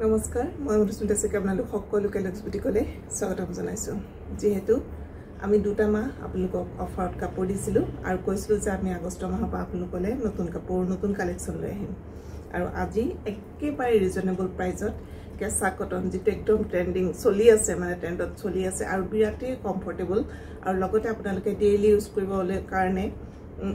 নমস্কাৰ মই মধুস্মিতা চেকে আপোনালোক সকলোকে লক্ষ্মীকলে স্বাগতম জনাইছো যেহেতু আমি দুটা মাহ আপোনালোকক অফাৰত কাপোৰ দিছিলো আৰু কৈছিলো যে আমি আগষ্ট মাহৰ পৰা আপোনালোকলে নতুন কাপোৰ নতুন কালেকচন লৈ আহিম আৰু আজি একেবাৰে ৰিজনেবল প্ৰাইজত কেঁচা কটন যেটো একদম ট্ৰেন্ডিং চলি আছে মানে ট্ৰেন্ডত চলি আছে আৰু বিৰাটেই কমফৰ্টেবল আৰু লগতে আপোনালোকে ডেইলি ইউজ কৰিবলে কাৰণে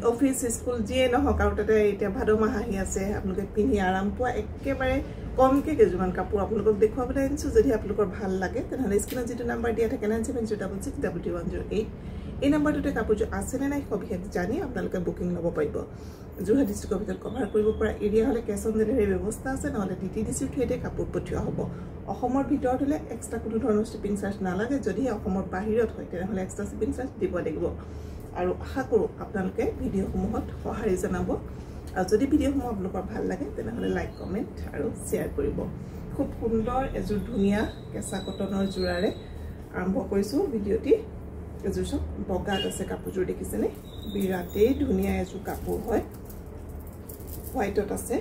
অফিস স্কুল যিয়ে নহক আৰু তাতে এতিয়া ভাদ মাহ আহি আছে আপোনালোকে পিন্ধি আৰাম পোৱা একেবাৰে কমকে কেজুমান কাপোৰ আপোনালোকক দেখুৱাবলৈ আনিছো যদি আপোনালোকৰ ভাল লাগে তেনহলে স্ক্ৰিনত যেটো নাম্বাৰ দিয়া থাকে 9706662108 এই নাম্বাৰটোতে কাপোৰটো আছে নে নাই সবিশেষ জানি আপোনালোকে বুকিং ল'ব পাৰিব যোৰহাট ডিষ্ট্ৰিক্টৰ ভিতৰত কভাৰ কৰিব পৰা এৰিয়া হলে কেছ অন ডেলিভাৰী ব্যৱস্থা আছে নহলে ডিটিডিসি থ্ৰুতে কাপোৰ পঠিওৱা হ'ব অসমৰ ভিতৰত হলে এক্সট্ৰা কোনো ধৰণৰ শিপিং চাৰ্জ নালাগে যদি অসমৰ বাহিৰত হয় তেনহলে এক্সট্ৰা শিপিং চাৰ্জ দিব লাগিব আৰু আশা কৰো আপোনালোকে ভিডিঅ'সমূহত সহাৰি জনাব আৰু যদি ভিডিঅ'সমূহ আপোনালোকৰ ভাল লাগে তেনহলে লাইক কমেন্ট আৰু শেয়াৰ কৰিব খুব সুন্দৰ এজোৰ ধুনিয়া কেঁচা কটনৰ জোৰাৰে আৰম্ভ কৰিছো ভিডিঅ'টি এজোৰ সব বগাত আছে কাপোৰজোৰ দেখিছেনে বিৰাটেই ধুনিয়া এজোৰ কাপোৰ হয় হোৱাইটত আছে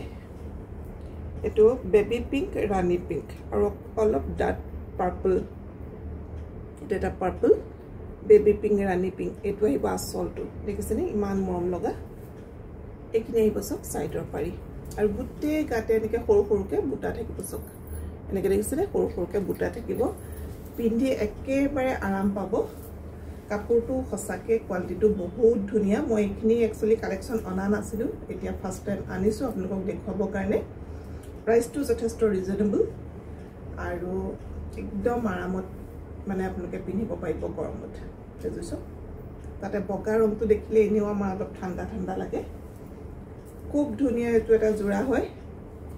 এটো বেবি পিংক ৰাণী পিংক আৰু অলপ ডাৰ্ক পাৰ্পল এটা পাৰ্পল বেবি পিংক ৰাণী পিংক এটো আহিব আসলটো দেখিছেনে ইমান মৰম লগা এখিনি আহিব সব সাইডৰ পাৰি আৰু গুটে গাতে এনেকে সৰু সৰুকে বুটা থাকিব সব এনেকে দেখিছেনে সৰু সৰুকে বুটা থাকিব পিন্ধি একেবাৰে আৰাম পাব কাপোৰটো হসাকে কোৱালিটিটো বহুত ধুনিয়া মই এখিনি একচুয়ালি কালেকচন অনা নাছিলো এতিয়া ফাৰ্স্ট টাইম আনিছো আপোনালোকক দেখুৱাবৰ কাৰণে প্ৰাইসটো যথেষ্ট ৰিজনেবল আৰু একদম আৰামত মানে আপোনালোকে পিন্ধিব পাৰিব গৰমত বুজিছো তাতে বগা ৰংটো দেখিলে এনেও আমাৰ অলপ ঠাণ্ডা ঠাণ্ডা লাগে খুব ধুনিয়া এটো এটা জোৰা হয়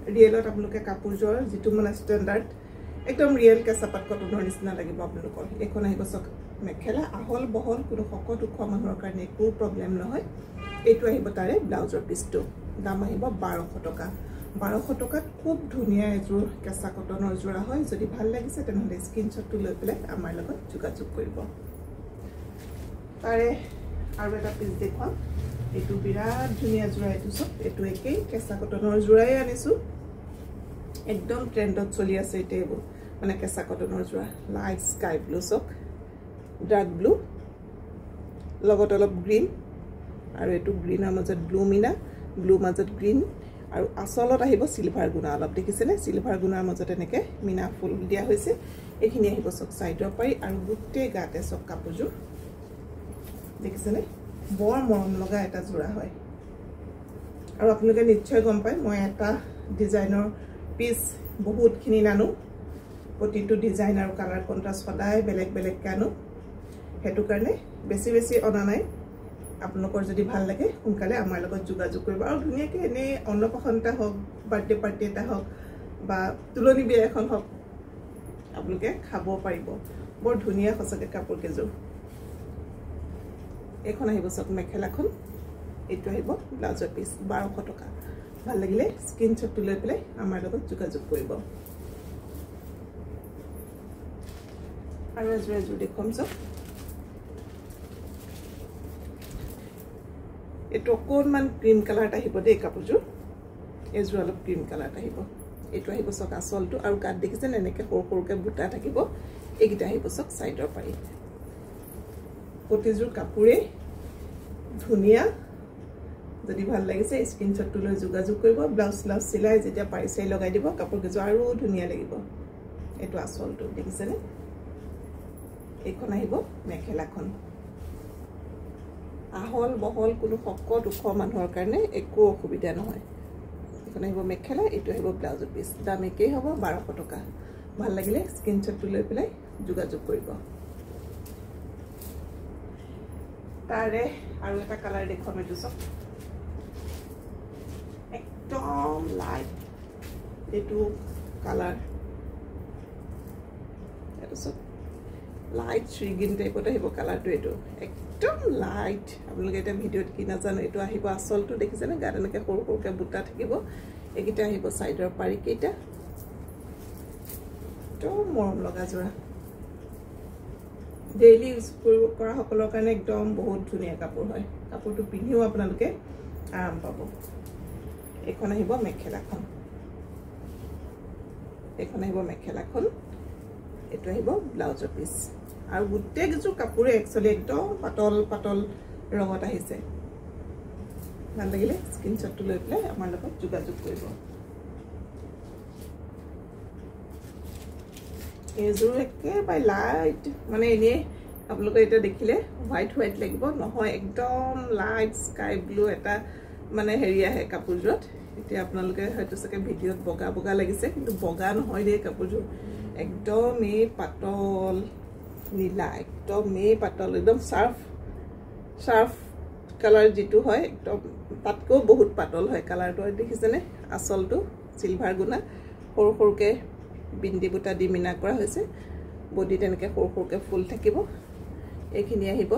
ৰিয়েলত আপোনালোকে কাপোৰজোৰ যেটো মানে ষ্টেণ্ডাৰ্ড একদম ৰিয়েল কেঁচাপাত কটনৰ নিচিনা লাগিব আপোনালোকৰ এখন আহিব সক মেখেলা আহল বহল কোনো শকত উখ মানুহৰ কাৰণে একো প্ৰবলেম নহয় এটো আহিব তাৰে ব্লাউজৰ পিছটো দাম আহিব 1200 টকা 1200 টকাত খুব ধুনিয়া এজোৰ কেঁচা কটনৰ জোৰা হয় যদি ভাল লাগিছে তেনহলে স্ক্ৰিনশ্বটটো লৈ পেলাই আমাৰ লগত যোগাযোগ কৰিব তাৰে আৰু এটা পিছ দেখুৱাম এটো বিৰাট ধুনিয়া জোৰা এটো সব এটো একেই কেঁচা কটনৰ জোৰাই আনিছো একদম ট্ৰেন্ডত চলি আছে এটো মানে কেঁচা কটনৰ জোৰা লাইট স্কাই ব্লু সব ডাৰ্ক ব্লু লগত অলপ গ্ৰীন আৰু এটো গ্ৰীনৰ মাজত ব্লু মিনা ব্লু মাজত গ্ৰীন আৰু আসলত আহিব সিলভাৰ গুণা অলপ দেখিছেনে সিলভাৰ গুণাৰ মাজত এনেকে মিনা ফুল দিয়া হৈছে এখিনি আহিব সব সাইডৰ পাৰি আৰু গুটে গাতে সব কাপোৰজোৰ দেখিছেনে বৰ মৰম লগা এটা জোৰা হয় আৰু আপোনালোকে নিশ্চয় গম পায় মই এটা ডিজাইনৰ পিস বহুতখিনি নানো প্ৰতিটো ডিজাইন আৰু কালাৰ কন্ট্ৰাষ্ট সদায় বেলেগ বেলেগ কানো হেতু কাৰণে বেছি বেছি অনা নাই আপোনালোকৰ যদি ভাল লাগে সোনকালে আমাৰ লগত যোগাযোগ কৰিব আৰু ধুনিয়াকে এনে অন্নপ্ৰসন্নতা হওক বাৰ্থডে পাৰ্টি এটা হওক বা তুলনি বিয়া এখন হওক আপোনালোকে খাব পাৰিব বৰ ধুনিয়া খসকে কাপোৰ কেজোৰ এখন আহিব সক মেখেলাখন এটো আহিব ব্লাউজৰ পিস 1200 টকা ভাল লাগিলে স্ক্ৰিনশ্বটটো লৈ পেলাই আমাৰ লগত যোগাযোগ কৰিব আৰু এজোৰ দেখুৱাম সব এটো অকণমান ক্ৰীম কালাৰত আহিব দেই কাপোৰজোৰ এজোৰ অলপ ক্ৰীম কালাৰত আহিব এটো আহিব সক আসলটো আৰু গাত দেখিছেনে এনেকে সৰু সৰুকে বুটা থাকিব এইগিটা আহিব সক সাইডৰ পাৰি প্ৰতিজোৰ কাপোৰে ধুনিয়া যদি ভাল লাগিছে স্ক্ৰিনশ্বটটো লৈ যোগাযোগ কৰিব ব্লাউজ চিলাই যেতিয়া পাৰিছে লগাই দিব কাপোৰ কেজোৰ আৰু ধুনিয়া লাগিব এটো আসলটো দেখিছেনে এইখন আহিব মেখেলাখন আহল বহল কোনো শকত উখ মানুহৰ কাৰণে একো অসুবিধা নহয় এখন আহিব মেখেলা এটো আহিব ব্লাউজৰ পিস দাম একেই হ'ব 1200 টকা ভাল লাগিলে স্ক্ৰিনশ্বটটো লৈ পেলাই যোগাযোগ কৰিব তাৰে আৰু এটা কালাৰ দেখুৱাম এটো সব একদম লাইট এটো কালাৰ এটো সব লাইট শ্ৰীগিন টাইপত আহিব কালাৰটো এটো একদম লাইট আপোনালোকে এটা ভিডিঅ'ত কি নাজানো এটো আহিব আসলটো দেখিছেনে গাত এনেকে সৰু সৰুকে বুটা থাকিব একিটা আহিব সাইডৰ পাৰি কেইটা তো মৰম লগা জোৰা ডেইলি ইউজ কৰা সকলৰ কাৰণে একদম বহুত ধুনিয়া কাপোৰ হয় কাপোৰটো পিন্ধিও আপোনালোকে আৰাম পাব এখন আহিব মেখেলাখন এখন আহিব মেখেলাখন এটো আহিব ব্লাউজৰ পিস আৰু গুটে কিছু কাপোৰে একচুয়ালি একদম পাতল পাতল ৰঙত আহিছে ভাল লাগিলে স্ক্ৰিনশ্বটটো লৈ পেলাই আমাৰ লগত যোগাযোগ কৰিব এজোৰ একেবাৰে লাইট মানে এনে আপোনালোকে এটা দেখিলে হোৱাইট হোৱাইট লাগিব নহয় একদম লাইট স্কাই ব্লু এটা মানে হেৰি আহে কাপোৰজোৰত এতিয়া আপোনালোকে হয়তো সকে ভিডিঅ'ত বগা বগা লাগিছে কিন্তু বগা নহয় দেই কাপোৰজোৰ একদম এই পাতল নীলা একদম এই পাতল একদম শাৰ্প কালাৰ যেটো হয় একদম তাতকো বহুত পাতল হয় কালাৰটো দেখিছেনে আসলটো সিলভাৰ গুণা সৰু সৰুকে বিন্দি বুটা দি মিনা কৰা হৈছে বডি তেনেকে সৰু সৰুকে ফুল থাকিব এইখিনি আহিব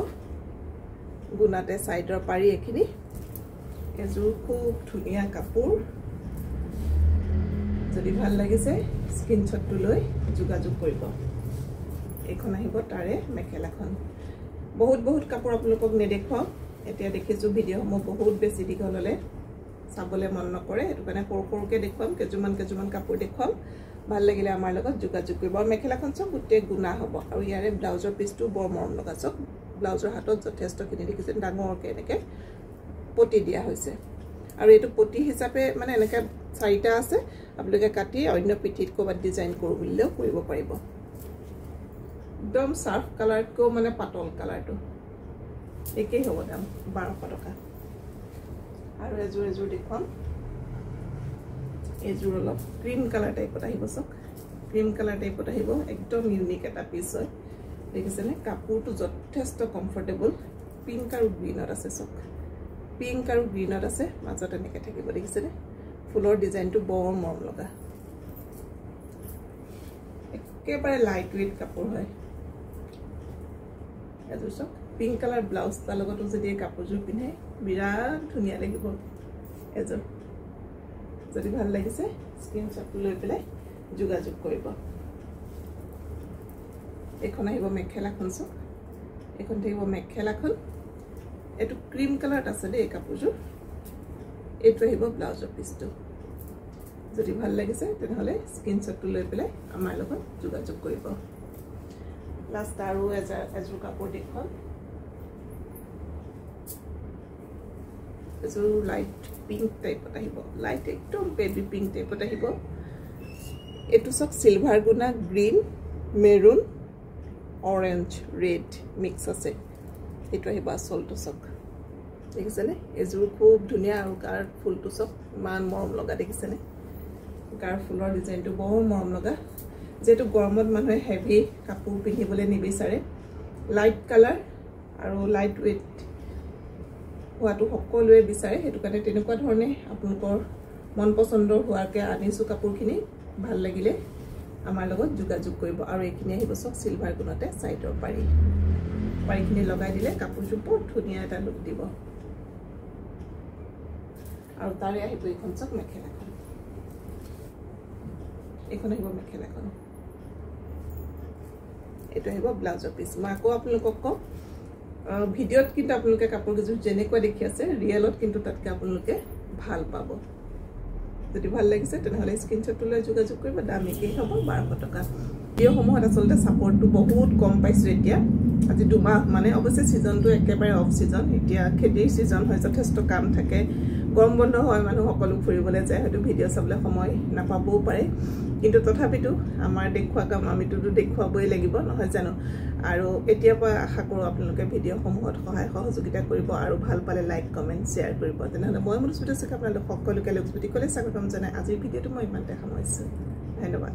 গুণাতে সাইডৰ পাৰি এইখিনি এজোৰ খুব ধুনিয়া কাপোৰ যদি ভাল লাগিছে স্ক্ৰিনশ্বটটো লৈ যোগাযোগ কৰিব এখন আহিব তাৰে মেখেলাখন বহুত কাপোৰ আপোনালোকক নেদেখাও এতিয়া দেখিছো ভিডিঅ'সমূহ বহুত বেছি দীঘল হলে চাবলৈ মন নকৰে এটো কাৰণে সৰু সৰুকে দেখুৱাম কেজুমান কাপোৰ দেখুৱাম ভাল লাগিলে আমাৰ লগত যোগাযোগ কৰিব আৰু মেখেলাখন সব গুটে গুণা হ'ব আৰু ইয়াৰে ব্লাউজৰ পিসটো বৰ মৰম লগা সব ব্লাউজৰ হাতত যথেষ্ট কিনি দেখিছে ডাঙৰকে এনেকে পটি দিয়া হৈছে আৰু এটো পটি হিচাপে মানে এনেকে চাৰিটা আছে আপোনালোকে কাটি অন্য পিঠিত কোবাত ডিজাইন কৰো বুলিলেও কৰিব পাৰিব একদম শাৰ্প কালাৰটো মানে পাতল কালাৰটো একেই হ'ব দাম 1200 টকা আৰু এজোৰ দেখুৱাম এজোৰ অলপ ক্ৰীম কালাৰ টাইপত আহিব সক ক্ৰীম কালাৰ টাইপত আহিব একদম ইউনিক এটা পিস হয় দেখিছেনে কাপোৰটো যথেষ্ট কমফৰ্টেবল পিংক আৰু গ্ৰীনত আছে সক পিংক আৰু গ্ৰীনত আছে মাজত এনেকে থাকিব দেখিছেনে ফুলৰ ডিজাইনটো বৰ মৰম লগা একেবাৰে লাইট ওয়েট কাপোৰ হয় এজোৰ সক পিংক কালাৰ ব্লাউজ তাৰ লগতো যদি কাপোৰজোৰ পিন্ধে বিৰাট ধুনিয়া লাগিব এজোৰ যদি ভাল লাগিছে স্ক্ৰিনশ্বট লৈ পেলাই যোগাযোগ কৰিব এখন আহিব মেখেলাখন সক এখন থাকিব মেখেলাখন এটো ক্ৰীম কালাৰত আছে দেই কাপোৰজোৰ এটো আহিব ব্লাউজৰ পিসটো যদি ভাল লাগিছে তেনেহলে স্ক্ৰিনশ্বটটো লৈ পেলাই আমাৰ লগত যোগাযোগ কৰিব লাষ্ট আৰু এজোৰ কাপোৰ দেখুৱাম এজোৰ লাইট পিংক টাইপত আহিব লাইট একদম বেবি পিংক টাইপত আহিব এটো সক সিলভাৰ গুণা green maroon orange red mix আছে এটো আহিব আসলটো সক দেখিছেনে এজোৰ খুব ধুনিয়া আৰু গাৰ ফুলটো সক মান মৰম লগা দেখিছেনে গাৰ ফুলৰ ডিজাইনটো বৰ মৰম লগা যেটো গৰমত মানুহে হেভি কাপোৰ পিন্ধিবলৈ নিবিচাৰে লাইট কালাৰ আৰু লাইট ওয়েট হোৱাটো সকলোৱে বিচাৰে হেতু কাৰণে তেনেকুৱা ধৰণে আপোনালোকৰ মন পছন্দৰ হোৱাকে আনিছো কাপোৰখিনি ভাল লাগিলে আমাৰ লগত যোগাযোগ কৰিব আৰু এইখিনি আহিব সক সিলভাৰ গুণতে সাইডৰ পাৰিখিনি লগাই দিলে কাপোৰটো বৰ ধুনিয়া এটা লুক দিব আৰু তাৰে আহিব এইখন সক মেখেলাখন এইখন আহিব মেখেলাখন এটো আহিব ব্লাউজৰ পিস মই আকৌ আপোনালোকক কম ভিডিঅ'ত কিন্তু আপোনালোকে কাপোৰ কিছু যেনেকুৱা দেখি আছে ৰিয়েলত কিন্তু তাতকে আপোনালোকে ভাল পাব যদি ভাল লাগিছে তেনেহলে স্ক্ৰিনশ্বটটো লৈ যোগাযোগ কৰিব দাম একেই হ'ব 1200 টকা ভিডিঅ'সমূহত আচলতে সাপোৰ্টটো বহুত কম পাইছো এতিয়া আজি দুমাহ মানে অৱশ্যে সিজনটো একেবাৰে অফ সিজন এতিয়া খেতিৰ সিজন হয় যথেষ্ট কাম থাকে গৰম বন্ধ হয় মানুহ সকলো ফুৰিবলৈ যায় হয়তো ভিডিঅ' চাবলৈ সময় নাপাবও পাৰে কিন্তু তথাপিতো আমাৰ দেখুৱা কাম আমিতো দেখুৱাবই লাগিব নহয় জানো আৰু এতিয়া পৰা আশা কৰো আপোনালোকে ভিডিঅ'সমূহত সহায় সহযোগিতা কৰিব আৰু ভাল পালে লাইক কমেন্ট শেয়াৰ কৰিব তেনেহলে মই মনুস্মৃতি চেক আপোনালোক সকলোকে লক্ষ্মীতি কলে স্বাগতম জনাই আজিৰ ভিডিঅ'টো মই ইমানতে সামৰিছো ধন্যবাদ